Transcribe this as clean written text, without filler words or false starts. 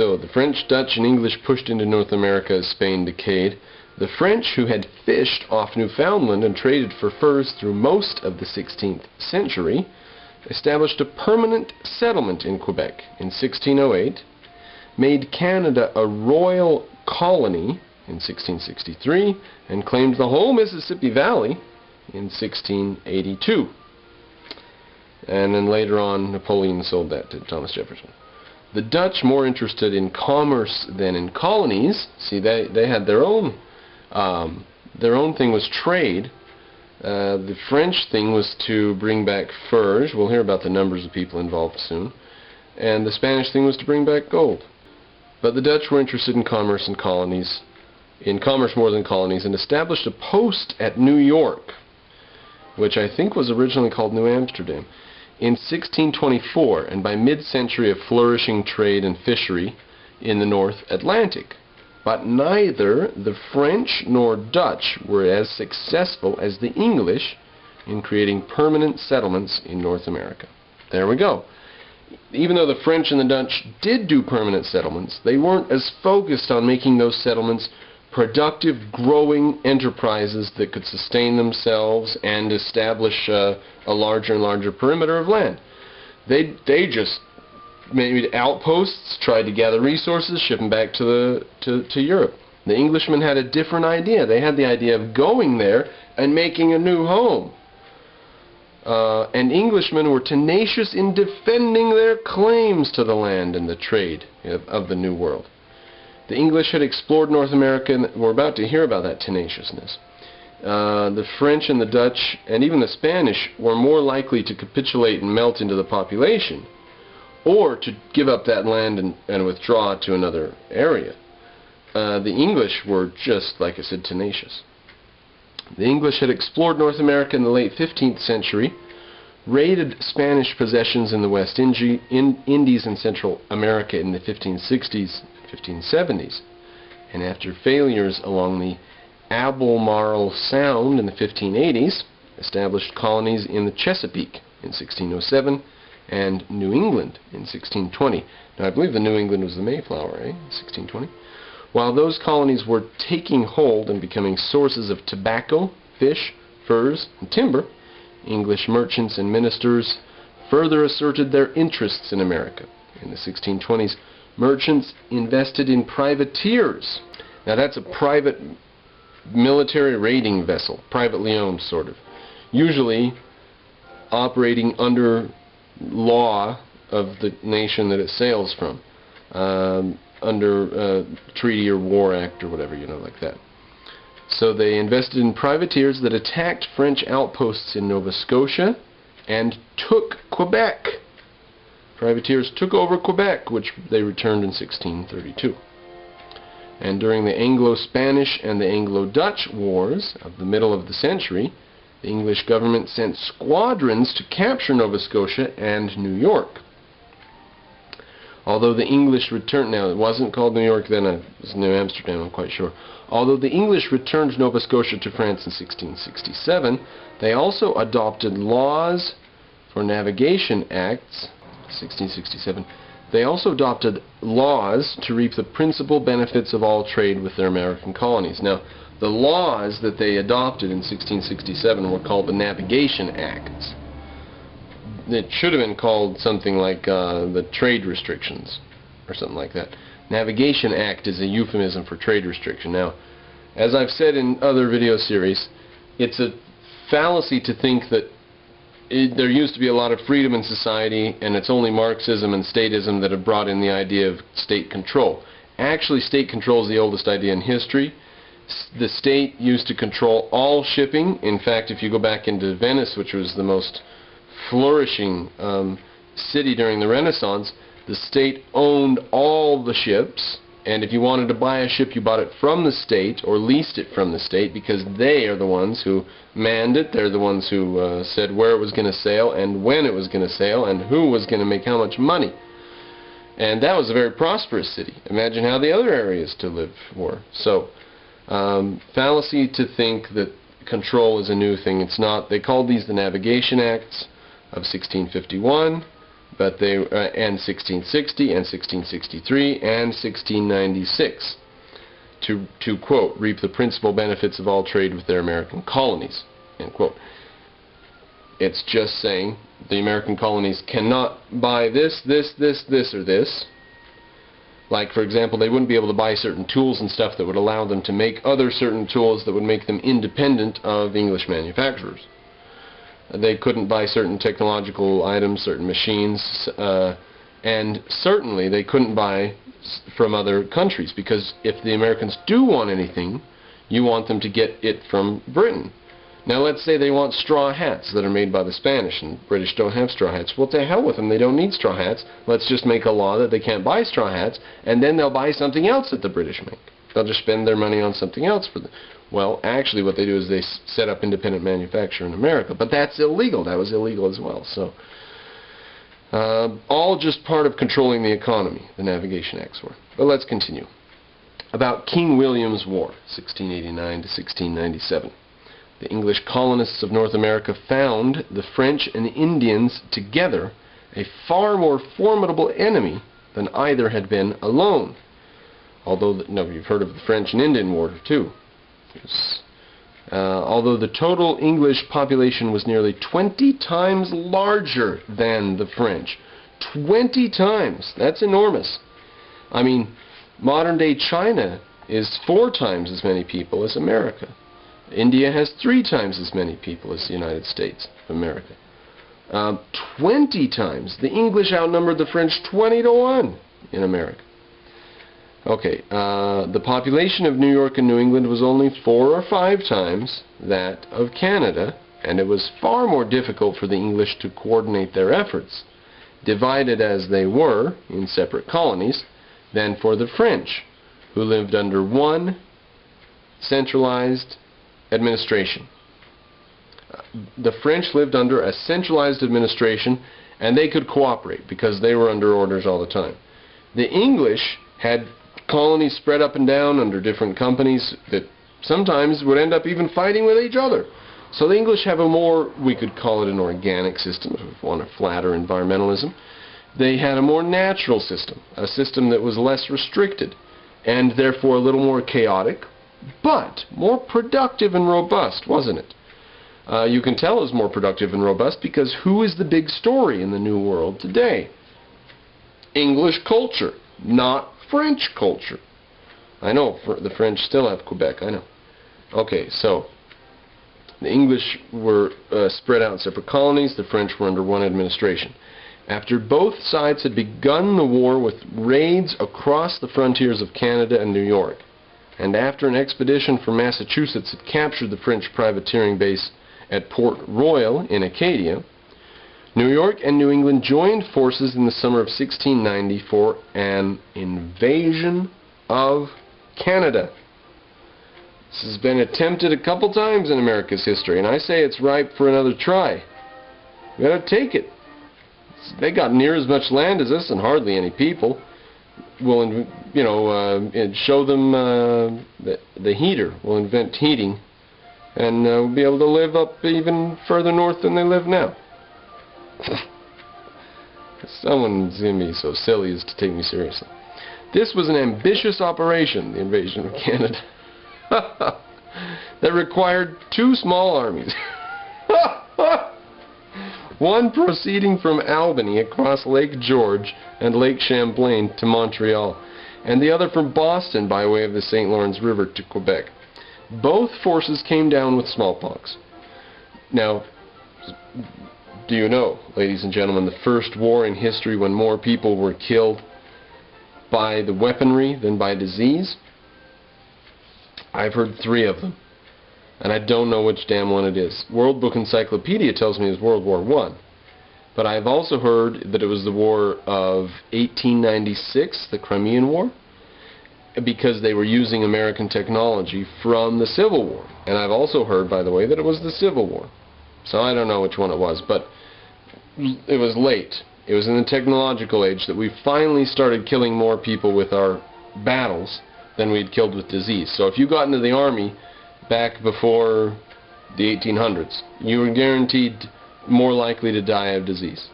So the French, Dutch, and English pushed into North America as Spain decayed. The French, who had fished off Newfoundland and traded for furs through most of the 16th century, established a permanent settlement in Quebec in 1608, made Canada a royal colony in 1663, and claimed the whole Mississippi Valley in 1682. And then later on, Napoleon sold that to Thomas Jefferson. The Dutch, more interested in commerce than in colonies, see, they had their own thing was trade. The French thing was to bring back furs. We'll hear about the numbers of people involved soon. And the Spanish thing was to bring back gold. But the Dutch were interested in commerce and colonies, in commerce more than colonies, and established a post at New York, which I think was originally called New Amsterdam, in 1624, and by mid-century a flourishing trade and fishery in the North Atlantic. But neither the French nor Dutch were as successful as the English in creating permanent settlements in North America. There we go. Even though the French and the Dutch did do permanent settlements, they weren't as focused on making those settlements productive, growing enterprises that could sustain themselves and establish a larger and larger perimeter of land. They just made outposts, tried to gather resources, ship them back to Europe. The Englishmen had a different idea. They had the idea of going there and making a new home. And Englishmen were tenacious in defending their claims to the land and the trade of the New World. The English had explored North America, and we're about to hear about that tenaciousness. The French and the Dutch, and even the Spanish, were more likely to capitulate and melt into the population, or to give up that land and withdraw to another area. The English were just, like I said, tenacious. The English had explored North America in the late 15th century, raided Spanish possessions in the West Indies and Central America in the 1560s, 1570s, and after failures along the Albemarle Sound in the 1580s, established colonies in the Chesapeake in 1607 and New England in 1620. Now I believe the New England was the Mayflower, 1620. While those colonies were taking hold and becoming sources of tobacco, fish, furs, and timber, English merchants and ministers further asserted their interests in America. In the 1620s, merchants invested in privateers. Now that's a private military raiding vessel, privately owned sort of, usually operating under law of the nation that it sails from, under treaty or war act or whatever, like that. So they invested in privateers that attacked French outposts in Nova Scotia and took Quebec. Privateers took over Quebec, which they returned in 1632. And during the Anglo-Spanish and the Anglo-Dutch wars of the middle of the century, the English government sent squadrons to capture Nova Scotia and New York. Although the English returned, now it wasn't called New York then, it was New Amsterdam, I'm quite sure. Although the English returned Nova Scotia to France in 1667, they also adopted laws for navigation acts, 1667. They also adopted laws to reap the principal benefits of all trade with their American colonies. Now, the laws that they adopted in 1667 were called the Navigation Acts. It should have been called something like the Trade Restrictions, or something like that. Navigation Act is a euphemism for trade restriction. Now, as I've said in other video series, it's a fallacy to think that there used to be a lot of freedom in society, and it's only Marxism and statism that have brought in the idea of state control. Actually, state control is the oldest idea in history. The state used to control all shipping. In fact, if you go back into Venice, which was the most flourishing city during the Renaissance, the state owned all the ships, and if you wanted to buy a ship, you bought it from the state or leased it from the state, because they are the ones who manned it. They're the ones who said where it was going to sail and when it was going to sail and who was going to make how much money. And that was a very prosperous city. Imagine how the other areas to live were. So, fallacy to think that control is a new thing. It's not. They called these the Navigation Acts of 1651. but they and 1660 and 1663 and 1696 to quote, reap the principal benefits of all trade with their American colonies, end quote. It's just saying the American colonies cannot buy this, this, this, this, or this. Like, for example, they wouldn't be able to buy certain tools and stuff that would allow them to make other certain tools that would make them independent of English manufacturers. They couldn't buy certain technological items, certain machines, and certainly they couldn't buy from other countries, because if the Americans do want anything, you want them to get it from Britain. Now let's say they want straw hats that are made by the Spanish, and British don't have straw hats. Well, to hell with them, they don't need straw hats. Let's just make a law that they can't buy straw hats, and then they'll buy something else that the British make. They'll just spend their money on something else for them. Well, actually what they do is they set up independent manufacture in America, but that's illegal. That was illegal as well. So all just part of controlling the economy, the Navigation Acts were. But let's continue. About King William's War, 1689 to 1697. The English colonists of North America found the French and Indians together a far more formidable enemy than either had been alone. Although, no, you've heard of the French and Indian War too. Although the total English population was nearly 20 times larger than the French. 20 times! That's enormous. I mean, modern-day China is 4 times as many people as America. India has 3 times as many people as the United States of America. 20 times. The English outnumbered the French 20 to 1 in America. Okay, the population of New York and New England was only 4 or 5 times that of Canada, and it was far more difficult for the English to coordinate their efforts, divided as they were in separate colonies, than for the French, who lived under one centralized administration. The French lived under a centralized administration, and they could cooperate because they were under orders all the time. The English had colonies spread up and down under different companies that sometimes would end up even fighting with each other. So the English have a more, we could call it an organic system, if we want to flatter environmentalism. They had a more natural system, a system that was less restricted, and therefore a little more chaotic, but more productive and robust, wasn't it? You can tell it was more productive and robust because who is the big story in the New World today? English culture, not French culture. I know, the French still have Quebec, I know. Okay, so the English were spread out in separate colonies, the French were under one administration. After both sides had begun the war with raids across the frontiers of Canada and New York, and after an expedition from Massachusetts had captured the French privateering base at Port Royal in Acadia, New York and New England joined forces in the summer of 1690 for an invasion of Canada. This has been attempted a couple times in America's history, and I say it's ripe for another try. We gotta take it. They got near as much land as us and hardly any people. We'll, show them the heater. We'll invent heating, and we'll be able to live up even further north than they live now. Someone's going to be so silly as to take me seriously. This was an ambitious operation, the invasion of Canada, that required 2 small armies. One proceeding from Albany across Lake George and Lake Champlain to Montreal, and the other from Boston by way of the St. Lawrence River to Quebec. Both forces came down with smallpox. Now, do you know, ladies and gentlemen, the first war in history when more people were killed by the weaponry than by disease? I've heard 3 of them, and I don't know which damn one it is. World Book Encyclopedia tells me it was World War I, but I've also heard that it was the War of 1896, the Crimean War, because they were using American technology from the Civil War. And I've also heard, by the way, that it was the Civil War. So I don't know which one it was, but it was late. It was in the technological age that we finally started killing more people with our battles than we'd killed with disease. So if you got into the army back before the 1800s, you were guaranteed more likely to die of disease.